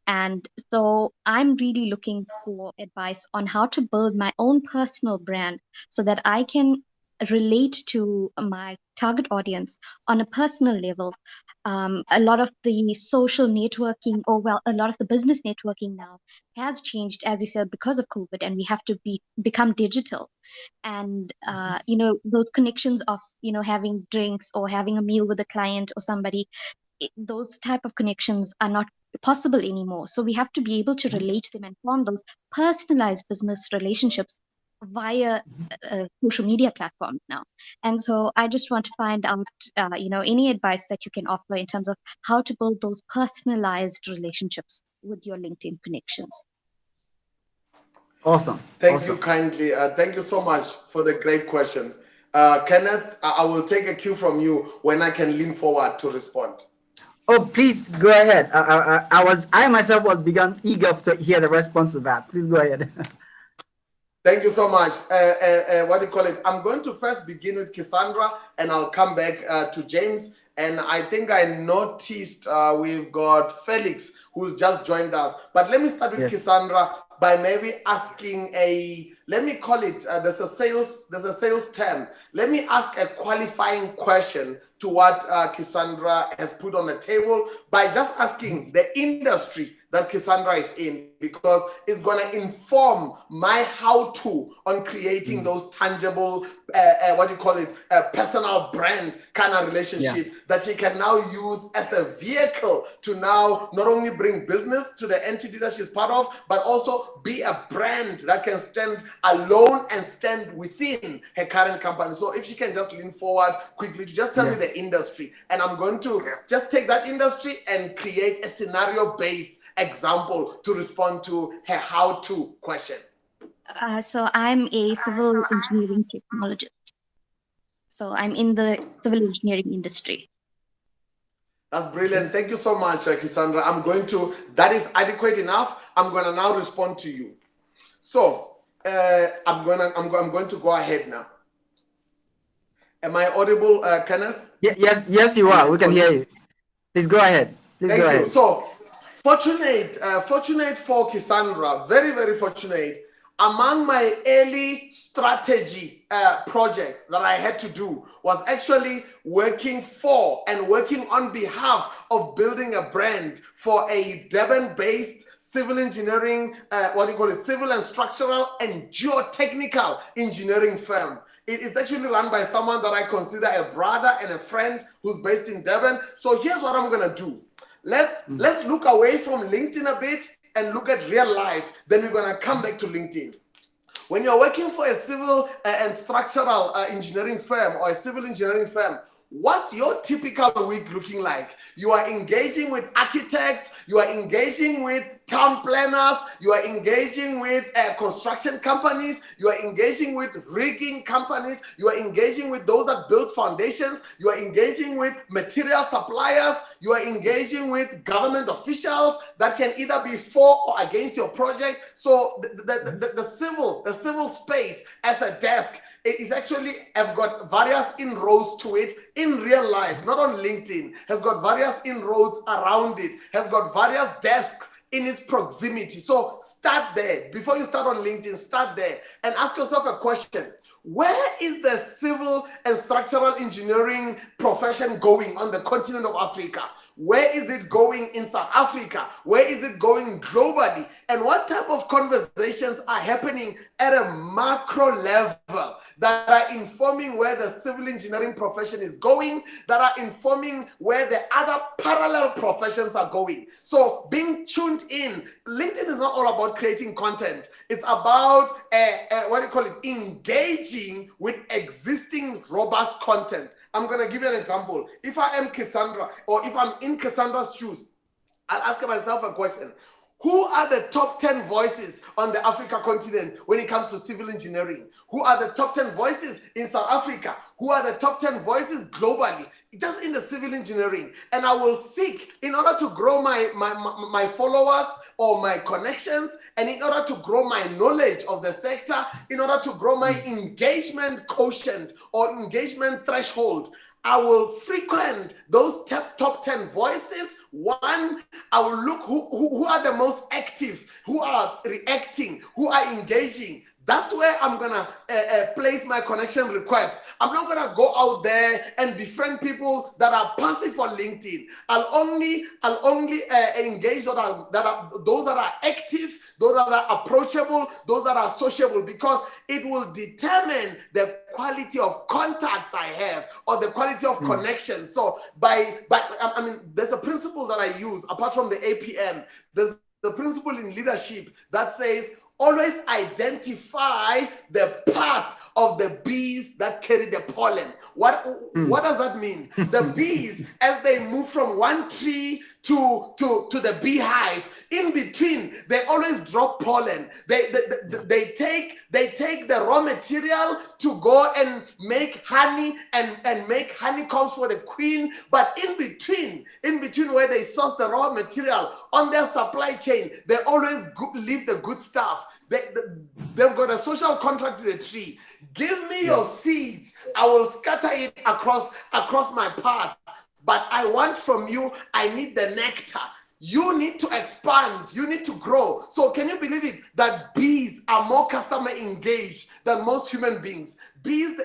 Speaker 4: And so I'm really looking for advice on how to build my own personal brand so that I can relate to my target audience on a personal level. A lot of the social networking, or well, a lot of the business networking now has changed, as you said, because of COVID, and we have to become digital. And those connections of having drinks or having a meal with a client or somebody, those type of connections are not possible anymore. So we have to be able to relate to them and form those personalized business relationships via social media platforms now. And so I just want to find out, any advice that you can offer in terms of how to build those personalized relationships with your LinkedIn connections.
Speaker 1: Awesome.
Speaker 2: Thank you kindly. Thank you so much for the great question. Kenneth, I will take a cue from you when I can lean forward to respond.
Speaker 1: Oh, please go ahead. I myself was eager to hear the response to that. Please go ahead.
Speaker 2: Thank you so much. What do you call it? I'm going to first begin with Cassandra, and I'll come back to James. And I think I noticed we've got Felix, who's just joined us. But let me start with Cassandra by maybe asking let me call it, there's a sales term. Let me ask a qualifying question to what Cassandra has put on the table by just asking the industry that Cassandra is in, because it's going to inform my how-to on creating those tangible, personal brand kind of relationship that she can now use as a vehicle to now not only bring business to the entity that she's part of, but also be a brand that can stand alone and stand within her current company. So if she can just lean forward quickly to just tell me the industry, and I'm going to just take that industry and create a scenario-based example to respond to her how-to question.
Speaker 4: So I'm a civil engineering technologist. So I'm in the civil engineering industry.
Speaker 2: That's brilliant. Thank you so much, Cassandra. That is adequate enough. I'm going to now respond to you. So I'm going to go ahead now. Am I audible, Kenneth?
Speaker 1: Yes, you are. We can hear you. Please go ahead.
Speaker 2: Thank you. So fortunate for Cassandra, very, very fortunate. Among my early strategy projects that I had to do was actually working for and working on behalf of building a brand for a Durban-based civil engineering, civil and structural and geotechnical engineering firm. It is actually run by someone that I consider a brother and a friend who's based in Durban. So here's what I'm gonna do. Let's look away from LinkedIn a bit and look at real life, then we're going to come back to LinkedIn. When you're working for a civil and structural engineering firm or a civil engineering firm, what's your typical week looking like? You are engaging with architects, you are engaging with town planners, you are engaging with construction companies, you are engaging with rigging companies, you are engaging with those that build foundations, you are engaging with material suppliers, you are engaging with government officials that can either be for or against your project. So the civil space as a desk, it is actually, I've got various inroads to it in real life, not on LinkedIn, has got various inroads around it, has got various desks in its proximity. So start there. Before you start on LinkedIn, start there and ask yourself a question. Where is the civil and structural engineering profession going on the continent of Africa? Where is it going in South Africa? Where is it going globally? And what type of conversations are happening at a macro level that are informing where the civil engineering profession is going, that are informing where the other parallel professions are going? So being tuned in, LinkedIn is not all about creating content. It's about, engaging with existing robust content. I'm going to give you an example. If I am Cassandra, or if I'm in Cassandra's shoes, I'll ask myself a question. Who are the top 10 voices on the Africa continent when it comes to civil engineering? Who are the top 10 voices in South Africa? Who are the top 10 voices globally, just in the civil engineering? And I will seek, in order to grow my followers or my connections, and in order to grow my knowledge of the sector, in order to grow my engagement quotient or engagement threshold, I will frequent those top 10 voices. One, I will look who are the most active, who are reacting, who are engaging. That's where I'm gonna place my connection request. I'm not gonna go out there and befriend people that are passive on LinkedIn. I'll only engage those that are active, those that are approachable, those that are sociable, because it will determine the quality of contacts I have or the quality of connections. So there's a principle that I use apart from the APM. There's the principle in leadership that says, always identify the path of the bees that carry the pollen. What does that mean? The bees, as they move from one tree to the beehive, in between, they always drop pollen. They take the raw material to go and make honey and make honeycombs for the queen. But in between where they source the raw material on their supply chain, they always leave the good stuff. They've got a social contract with the tree. Give me your seeds. I will scatter it across my path. But I want from you, I need the nectar. You need to expand. You need to grow. So can you believe it that bees are more customer engaged than most human beings? Bees,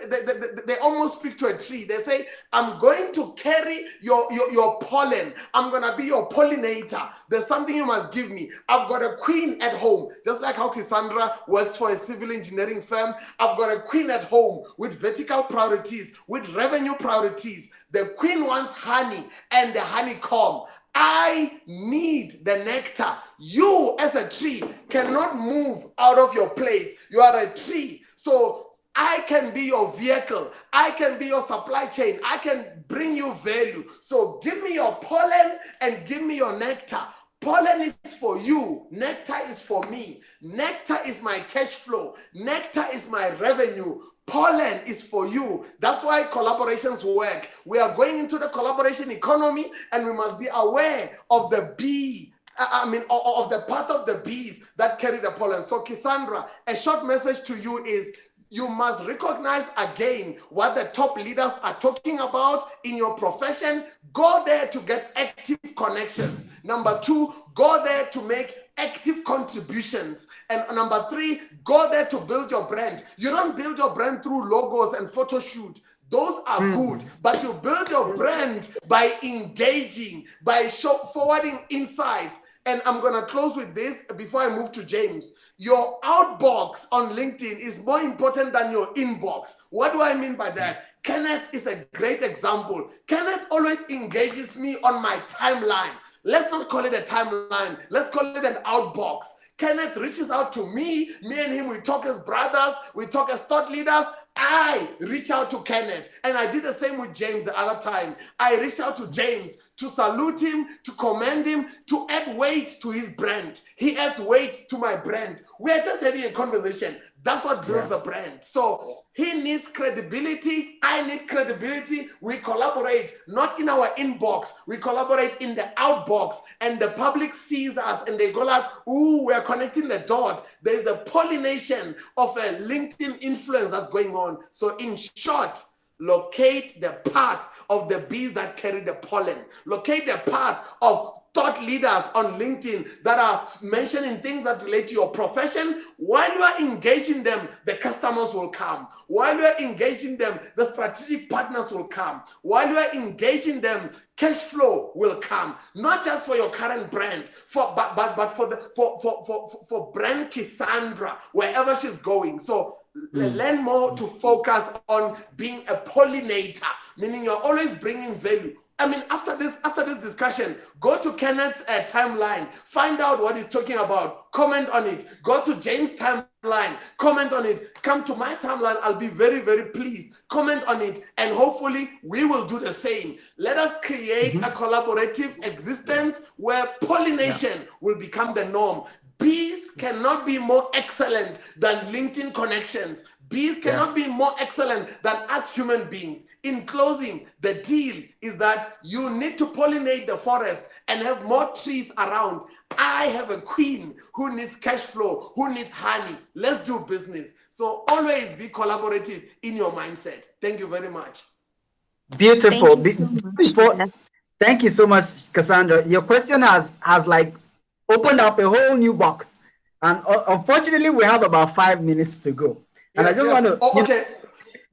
Speaker 2: they almost speak to a tree. They say, I'm going to carry your pollen. I'm going to be your pollinator. There's something you must give me. I've got a queen at home. Just like how Cassandra works for a civil engineering firm. I've got a queen at home with vertical priorities, with revenue priorities. The queen wants honey and the honeycomb. I need the nectar. You as a tree cannot move out of your place. You are a tree. So I can be your vehicle. I can be your supply chain. I can bring you value. So give me your pollen and give me your nectar. Pollen is for you. Nectar is for me. Nectar is my cash flow. Nectar is my revenue. Pollen is for you. That's why collaborations work. We are going into the collaboration economy, and we must be aware of the bee, of the path of the bees that carry the pollen. So Cassandra, a short message to you is, you must recognize again what the top leaders are talking about in your profession. Go there to get active connections. Number 2, go there to make active contributions. And number 3, go there to build your brand. You don't build your brand through logos and photo shoot. Those are good, but you build your brand by engaging, by forwarding insights. And I'm going to close with this before I move to James. Your outbox on LinkedIn is more important than your inbox. What do I mean by that? Kenneth is a great example. Kenneth always engages me on my timeline. Let's not call it a timeline. Let's call it an outbox. Kenneth reaches out to me. Me and him, we talk as brothers. We talk as thought leaders. I reach out to Kenneth. And I did the same with James the other time. I reached out to James to salute him, to commend him, to add weight to his brand. He adds weight to my brand. We're just having a conversation. That's what builds the brand. So he needs credibility. I need credibility. We collaborate, not in our inbox. We collaborate in the outbox. And the public sees us and they go like, ooh, we're connecting the dot. There's a pollination of a LinkedIn influence that's going on. So in short, locate the path of the bees that carry the pollen. Locate the path of thought leaders on LinkedIn that are mentioning things that relate to your profession. While you are engaging them, the customers will come. While you are engaging them, the strategic partners will come. While you are engaging them, cash flow will come. Not just for your current brand, but for brand Cassandra, wherever she's going. So learn more to focus on being a pollinator, meaning you're always bringing value. I mean, after this discussion, go to Kenneth's timeline, find out what he's talking about, comment on it. Go to James' timeline, comment on it. Come to my timeline, I'll be very, very pleased. Comment on it, and hopefully we will do the same. Let us create a collaborative existence where pollination will become the norm. Bees cannot be more excellent than LinkedIn connections. Bees cannot be more excellent than us human beings. In closing, the deal is that you need to pollinate the forest and have more trees around. I have a queen who needs cash flow, who needs honey. Let's do business. So always be collaborative in your mindset. Thank you very much.
Speaker 1: Beautiful. Thank you so much, Cassandra. Your question has like opened up a whole new box. And unfortunately, we have about 5 minutes to go. And I just want to...
Speaker 2: okay.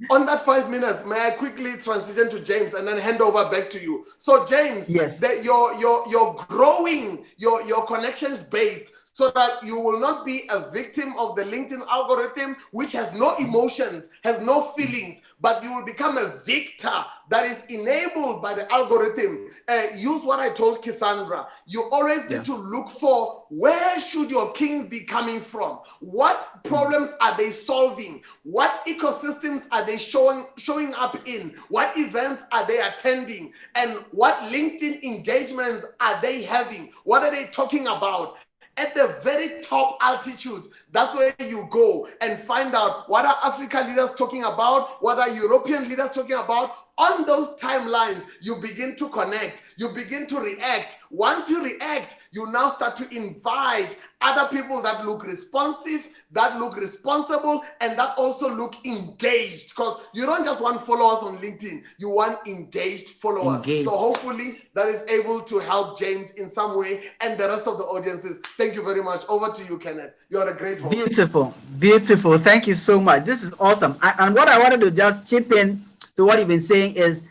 Speaker 2: On that 5 minutes, may I quickly transition to James and then hand over back to you? So James, that you're growing your connections based so that you will not be a victim of the LinkedIn algorithm, which has no emotions, has no feelings, but you will become a victor that is enabled by the algorithm. Use what I told Cassandra. You always need to look for where should your kings be coming from? What problems are they solving? What ecosystems are they showing up in? What events are they attending? And what LinkedIn engagements are they having? What are they talking about? At the very top altitudes, that's where you go and find out what are African leaders talking about, what are European leaders talking about. On those timelines, you begin to connect, you begin to react. Once you react, you now start to invite other people that look responsive, that look responsible, and that also look engaged. Because you don't just want followers on LinkedIn, you want engaged followers. So hopefully that is able to help James in some way and the rest of the audiences. Thank you very much. Over to you, Kenneth. You're a great host.
Speaker 1: Beautiful, beautiful. Thank you so much. This is awesome. And what I wanted to just chip in to what you've been saying is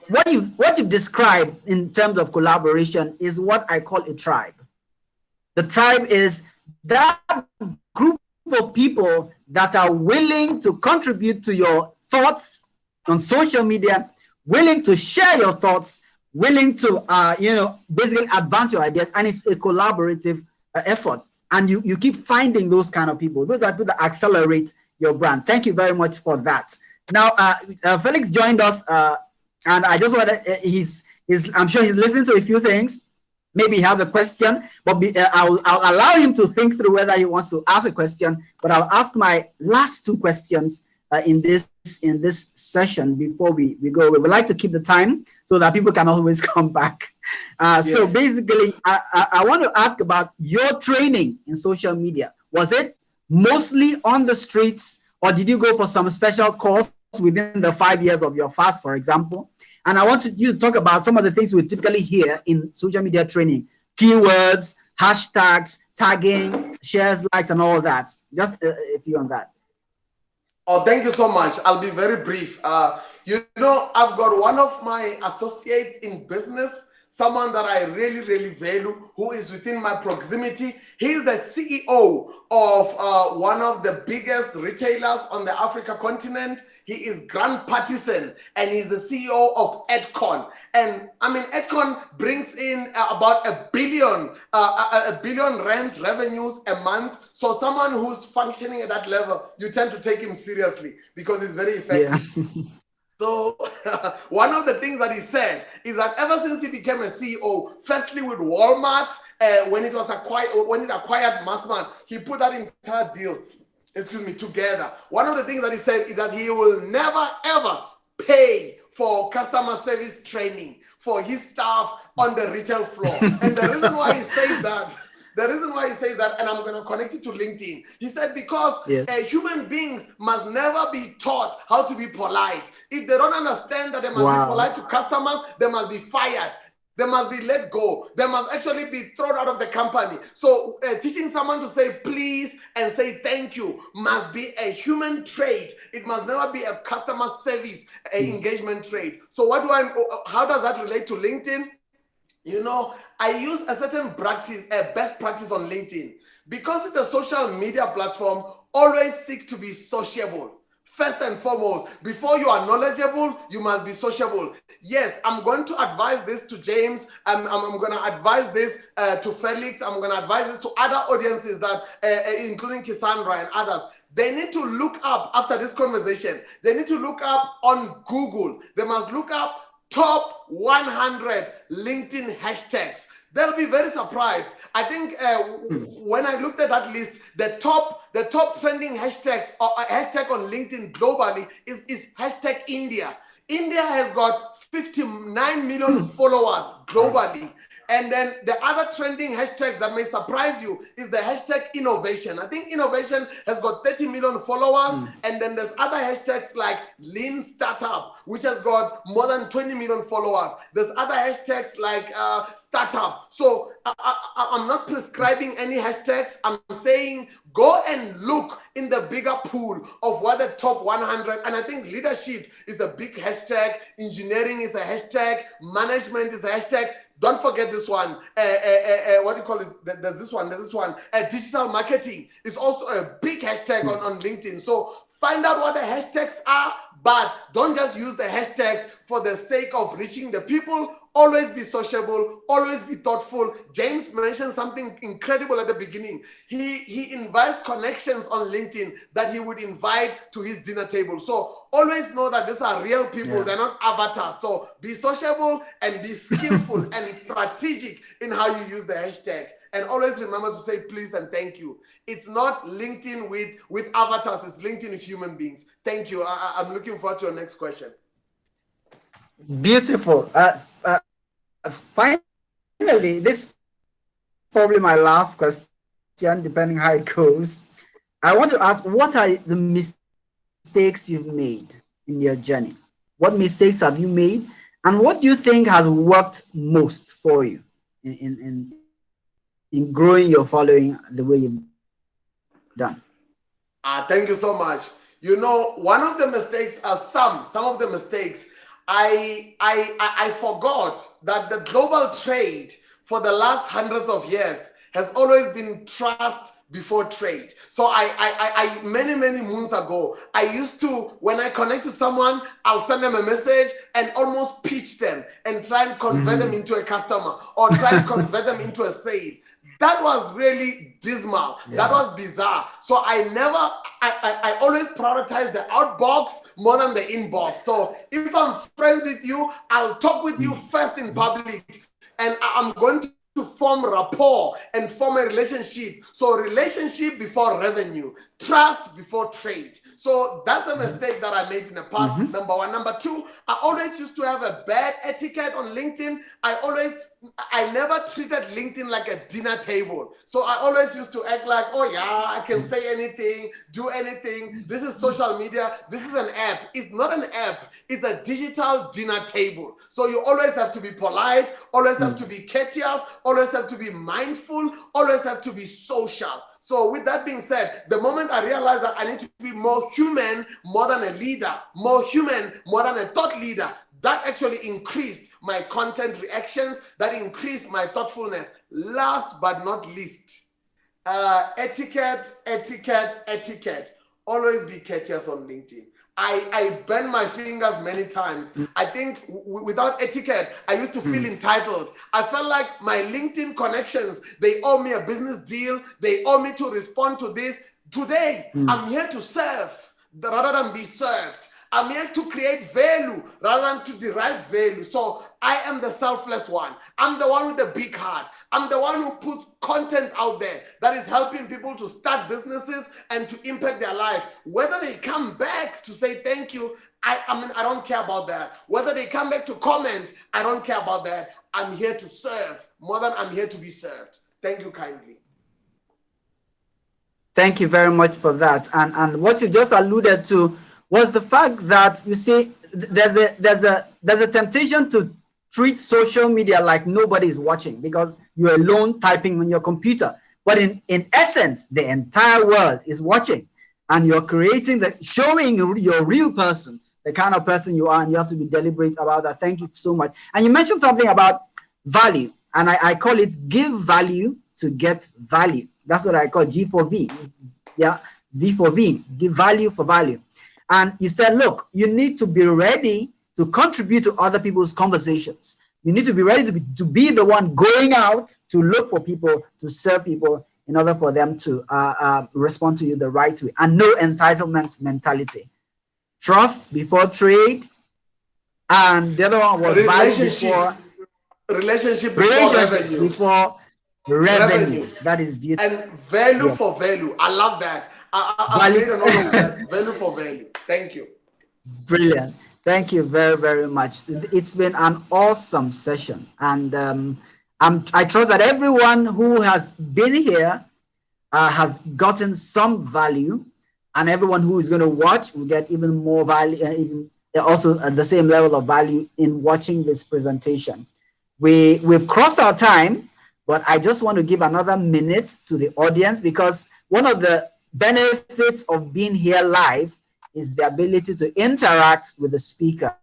Speaker 1: what you've described in terms of collaboration is what I call a tribe. The tribe is that group of people that are willing to contribute to your thoughts on social media, willing to share your thoughts, willing to basically advance your ideas, and it's a collaborative effort. And you keep finding those kind of people. Those are people that accelerate your brand. Thank you very much for that. Now, Felix joined us, and I just want to, I'm sure he's listening to a few things. Maybe he has a question, but I'll allow him to think through whether he wants to ask a question. But I'll ask my last two questions in this session before we go. We would like to keep the time so that people can always come back. So basically, I want to ask about your training in social media. Was it mostly on the streets, or did you go for some special course within the 5 years of your fast, for example? And I want you to talk about some of the things we typically hear in social media training: keywords, hashtags, tagging, shares, likes, and all that. Just a few on that.
Speaker 2: Oh, thank you so much. I'll be very brief. I've got one of my associates in business someone that I really, really value, who is within my proximity. He's the CEO of one of the biggest retailers on the Africa continent. He is Grand Partisan, and he's the CEO of Edcon. And I mean, Edcon brings in about a billion rand revenues a month. So someone who's functioning at that level, you tend to take him seriously because he's very effective. Yeah. So one of the things that he said is that ever since he became a CEO, firstly with Walmart, when it acquired Massmart, he put that entire deal, together. One of the things that he said is that he will never ever pay for customer service training for his staff on the retail floor. And the reason why he says that, and I'm going to connect it to LinkedIn, he said because human beings must never be taught how to be polite. If they don't understand that they must be polite to customers, they must be fired. They must be let go. They must actually be thrown out of the company. So teaching someone to say please and say thank you must be a human trait. It must never be a customer service engagement trait. So how does that relate to LinkedIn? You know, I use a certain practice, a best practice on LinkedIn. Because it's a social media platform, always seek to be sociable. First and foremost, before you are knowledgeable, you must be sociable. Yes, I'm going to advise this to James. I'm going to advise this to Felix. I'm going to advise this to other audiences that, including Cassandra and others. They need to look up after this conversation. They need to look up on Google. They must look up top 100 LinkedIn hashtags. They'll be very surprised. I think when I looked at that list, the top trending hashtags or hashtag on LinkedIn globally is hashtag India. India has got 59 million followers globally. And then the other trending hashtags that may surprise you is the hashtag innovation. I think innovation has got 30 million followers. And then there's other hashtags like lean startup, which has got more than 20 million followers. There's other hashtags like startup. So I'm not prescribing any hashtags. I'm saying go and look in the bigger pool of what the top 100, and I think leadership is a big hashtag, engineering is a hashtag, management is a hashtag. Don't forget this one. What do you call it? There's this one. Digital marketing is also a big hashtag on LinkedIn. So find out what the hashtags are, but don't just use the hashtags for the sake of reaching the people. Always be sociable, always be thoughtful. James mentioned something incredible at the beginning. He invites connections on LinkedIn that he would invite to his dinner table. So always know that these are real people, they're not avatars. So be sociable and be skillful and strategic in how you use the hashtag. And always remember to say please and thank you. It's not LinkedIn with avatars, it's LinkedIn with human beings. Thank you. I'm looking forward to your next question.
Speaker 1: Beautiful. Finally, this is probably my last question, depending how it goes. I want to ask, what are the mistakes you've made in your journey? What mistakes have you made? And what do you think has worked most for you in growing your following the way you've done?
Speaker 2: Thank you so much. You know, one of the mistakes are some of the mistakes. I forgot that the global trade for the last hundreds of years has always been trust before trade. So I many moons ago, I used to, when I connect to someone, I'll send them a message and almost pitch them and try and convert them into a customer or try and convert them into a sale. That was really dismal. That was bizarre. So I always prioritize the outbox more than the inbox. So if I'm friends with you, I'll talk with you first in public, and I'm going to form rapport and form a relationship. So relationship before revenue, trust before trade. So that's a mistake that I made in the past. Number one. Number two, I always used to have a bad etiquette on LinkedIn. I never treated LinkedIn like a dinner table. So I always used to act like, oh yeah, I can say anything, do anything. This is social media. This is an app. It's not an app. It's a digital dinner table. So you always have to be polite, always have to be courteous, always have to be mindful, always have to be social. So with that being said, the moment I realized that I need to be more human, more than a leader, more human, more than a thought leader, that actually increased my content reactions, that increased my thoughtfulness. Last but not least, etiquette. Always be courteous on LinkedIn. I bend my fingers many times. I think without etiquette, I used to feel entitled. I felt like my LinkedIn connections, they owe me a business deal. They owe me to respond to this. Today, I'm here to serve rather than be served. I'm here to create value rather than to derive value. So I am the selfless one. I'm the one with the big heart. I'm the one who puts content out there that is helping people to start businesses and to impact their life. Whether they come back to say thank you, I don't care about that. Whether they come back to comment, I don't care about that. I'm here to serve more than I'm here to be served. Thank you kindly.
Speaker 1: Thank you very much for that. And what you just alluded to was the fact that, you see, there's a temptation to treat social media like nobody is watching because you're alone typing on your computer. But in essence, the entire world is watching, and you're showing your real person, the kind of person you are, and you have to be deliberate about that. Thank you so much. And you mentioned something about value, and I call it give value to get value. That's what I call G for V. Yeah, V for V, give value for value. And you said, look, you need to be ready to contribute to other people's conversations. You need to be ready to be the one going out to look for people, to serve people in order for them to respond to you the right way. And no entitlement mentality. Trust before trade. And the other one was
Speaker 2: relationship before
Speaker 1: revenue. That is beautiful.
Speaker 2: And value for value. I love that. I made a note of that. Value for value. Thank you.
Speaker 1: Brilliant. Thank you very, very much. It's been an awesome session. And I trust that everyone who has been here has gotten some value. And everyone who is going to watch will get even more value, also at the same level of value in watching this presentation. We've crossed our time, but I just want to give another minute to the audience, because one of the benefits of being here live is the ability to interact with the speaker,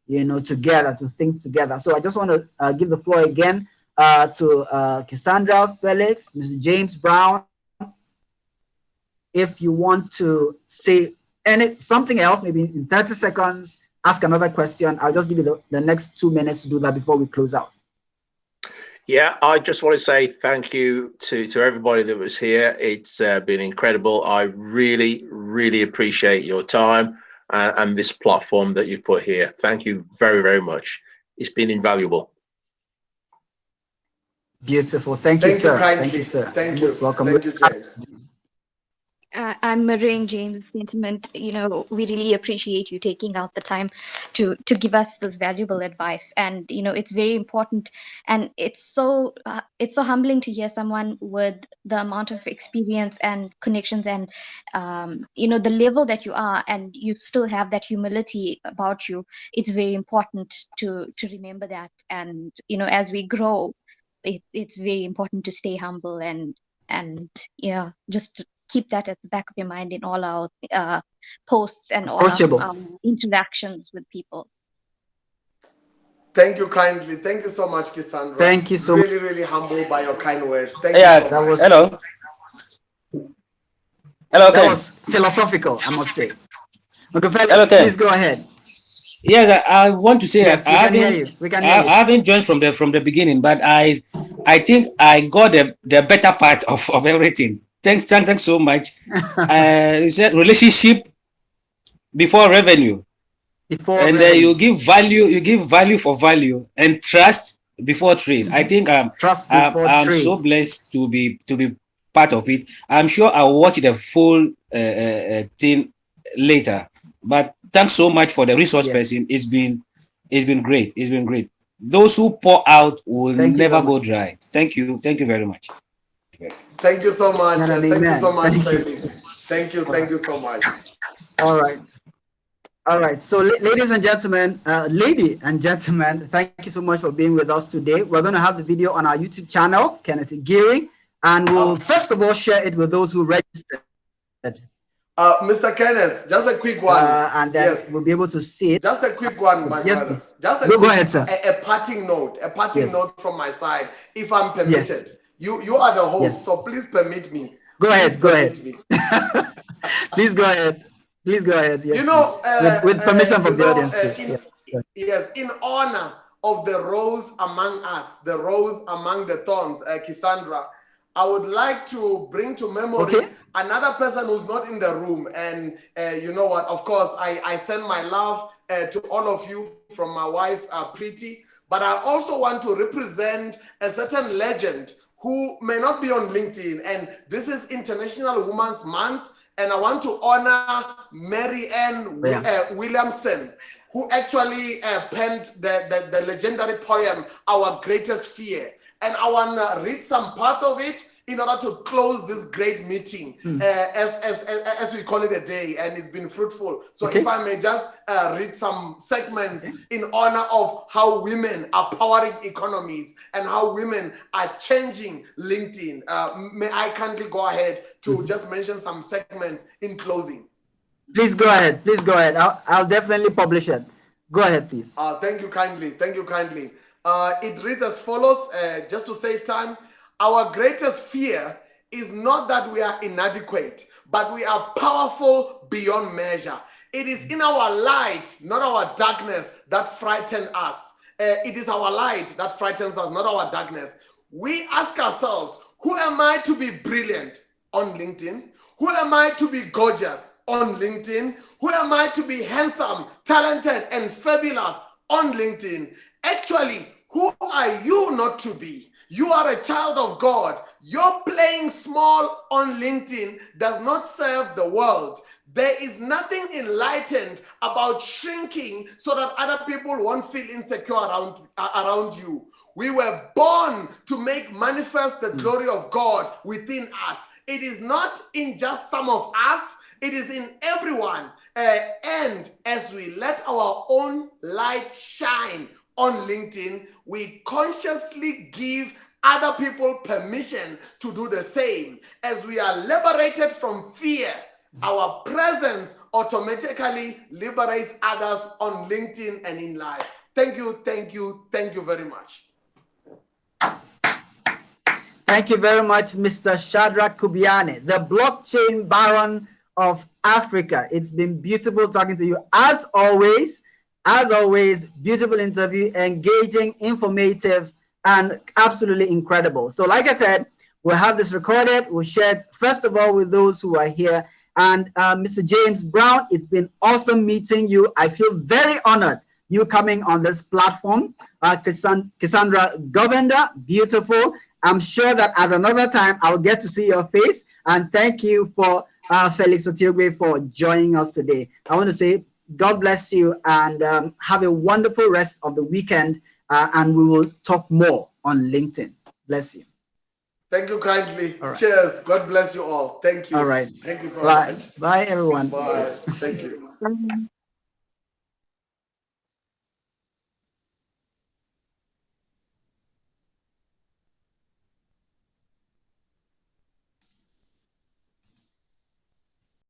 Speaker 1: together, to think together. So I just want to give the floor again to Cassandra, Felix, Mr. James Brown. If you want to say something else, maybe in 30 seconds, ask another question. I'll just give you the next 2 minutes to do that before we close out.
Speaker 3: Yeah, I just want to say thank you to everybody that was here. It's been incredible. I really, really appreciate your time and this platform that you've put here. Thank you very, very much. It's been invaluable.
Speaker 1: Beautiful. Thank you, sir.
Speaker 2: Thank you, sir. Thank you.
Speaker 1: Welcome.
Speaker 2: Thank you, James.
Speaker 4: I'm mirroring James' sentiment. We really appreciate you taking out the time to give us this valuable advice. And it's very important, and it's so humbling to hear someone with the amount of experience and connections and the level that you are, and you still have that humility about you. It's very important to remember that. And as we grow, it's very important to stay humble and just keep that at the back of your mind in all our posts and all our interactions with people.
Speaker 2: Thank you kindly. Thank you so much, Cassandra.
Speaker 1: Thank you so much.
Speaker 2: Really, really humbled by your kind words. Thank you so much.
Speaker 5: Hello. Hello,
Speaker 1: that was philosophical, I must say. Okay, Felix,
Speaker 5: hello,
Speaker 1: please go ahead.
Speaker 5: Yes, I want to say
Speaker 1: yes,
Speaker 5: I haven't joined from the beginning, but I think I got the better part of everything. Thanks so much. You said relationship before revenue. You give value for value, and trust before trade. I think I'm so blessed to be part of it. I'm sure I'll watch the full thing later. But thanks so much for the resource person. It's been great. It's been great. Those who pour out will never go dry. Thank you very much.
Speaker 2: Thank you so much. Thank you so much, Felix. Thank you so much.
Speaker 1: All right. So, ladies and gentlemen, thank you so much for being with us today. We're going to have the video on our YouTube channel, Kenneth Gearing, and we'll first of all share it with those who registered.
Speaker 2: Mr. Kenneth, just a quick one.
Speaker 1: And then we'll be able to see it.
Speaker 2: Just a quick one, my brother. Just a
Speaker 1: go ahead, sir.
Speaker 2: A parting note. A parting note from my side, if I'm permitted.
Speaker 1: Yes.
Speaker 2: You are the host, so please permit me.
Speaker 1: Go ahead. Please go ahead. Please go ahead. Yes,
Speaker 2: you know,
Speaker 1: with permission from the audience.
Speaker 2: Yes, in honor of the rose among us, the rose among the thorns, Cassandra, I would like to bring to memory another person who's not in the room. And you know what? Of course, I send my love to all of you from my wife, Preeti. But I also want to represent a certain legend who may not be on LinkedIn. And this is International Women's Month. And I want to honor Marianne Williamson, who actually penned the legendary poem, Our Greatest Fear. And I want to read some parts of it in order to close this great meeting, as we call it a day, and it's been fruitful. So if I may just read some segments in honor of how women are powering economies and how women are changing LinkedIn. May I kindly go ahead to just mention some segments in closing?
Speaker 1: Please go ahead. Please go ahead. I'll definitely publish it. Go ahead, please.
Speaker 2: Thank you kindly. Thank you kindly. It reads as follows, just to save time. Our greatest fear is not that we are inadequate, but we are powerful beyond measure. It is in our light, not our darkness, that frightens us. It is our light that frightens us, not our darkness. We ask ourselves, who am I to be brilliant on LinkedIn? Who am I to be gorgeous on LinkedIn? Who am I to be handsome, talented, and fabulous on LinkedIn? Actually, who are you not to be? You are a child of God. Your playing small on LinkedIn does not serve the world. There is nothing enlightened about shrinking so that other people won't feel insecure around you. We were born to make manifest the glory of God within us. It is not in just some of us, it is in everyone. And as we let our own light shine on LinkedIn, we consciously give other people permission to do the same. As we are liberated from fear, our presence automatically liberates others on LinkedIn and in life. Thank you very much.
Speaker 1: Thank you very much, Mr. Shadrack Kubyane, the blockchain baron of Africa. It's been beautiful talking to you. As always, beautiful interview, engaging, informative, and absolutely incredible. So like I said, we'll have this recorded. We'll share it, first of all, with those who are here. And Mr. James Brown, it's been awesome meeting you. I feel very honored you coming on this platform. Cassandra Govender, beautiful. I'm sure that at another time, I'll get to see your face. And thank you for Felix Otiogwe for joining us today. I want to say God bless you and have a wonderful rest of the weekend. And we will talk more on LinkedIn. Bless you.
Speaker 2: Thank you kindly.
Speaker 1: Right.
Speaker 2: Cheers. God bless you all. Thank you.
Speaker 1: All right.
Speaker 2: Thank you so much.
Speaker 1: Bye, everyone.
Speaker 2: Bye. Thank you.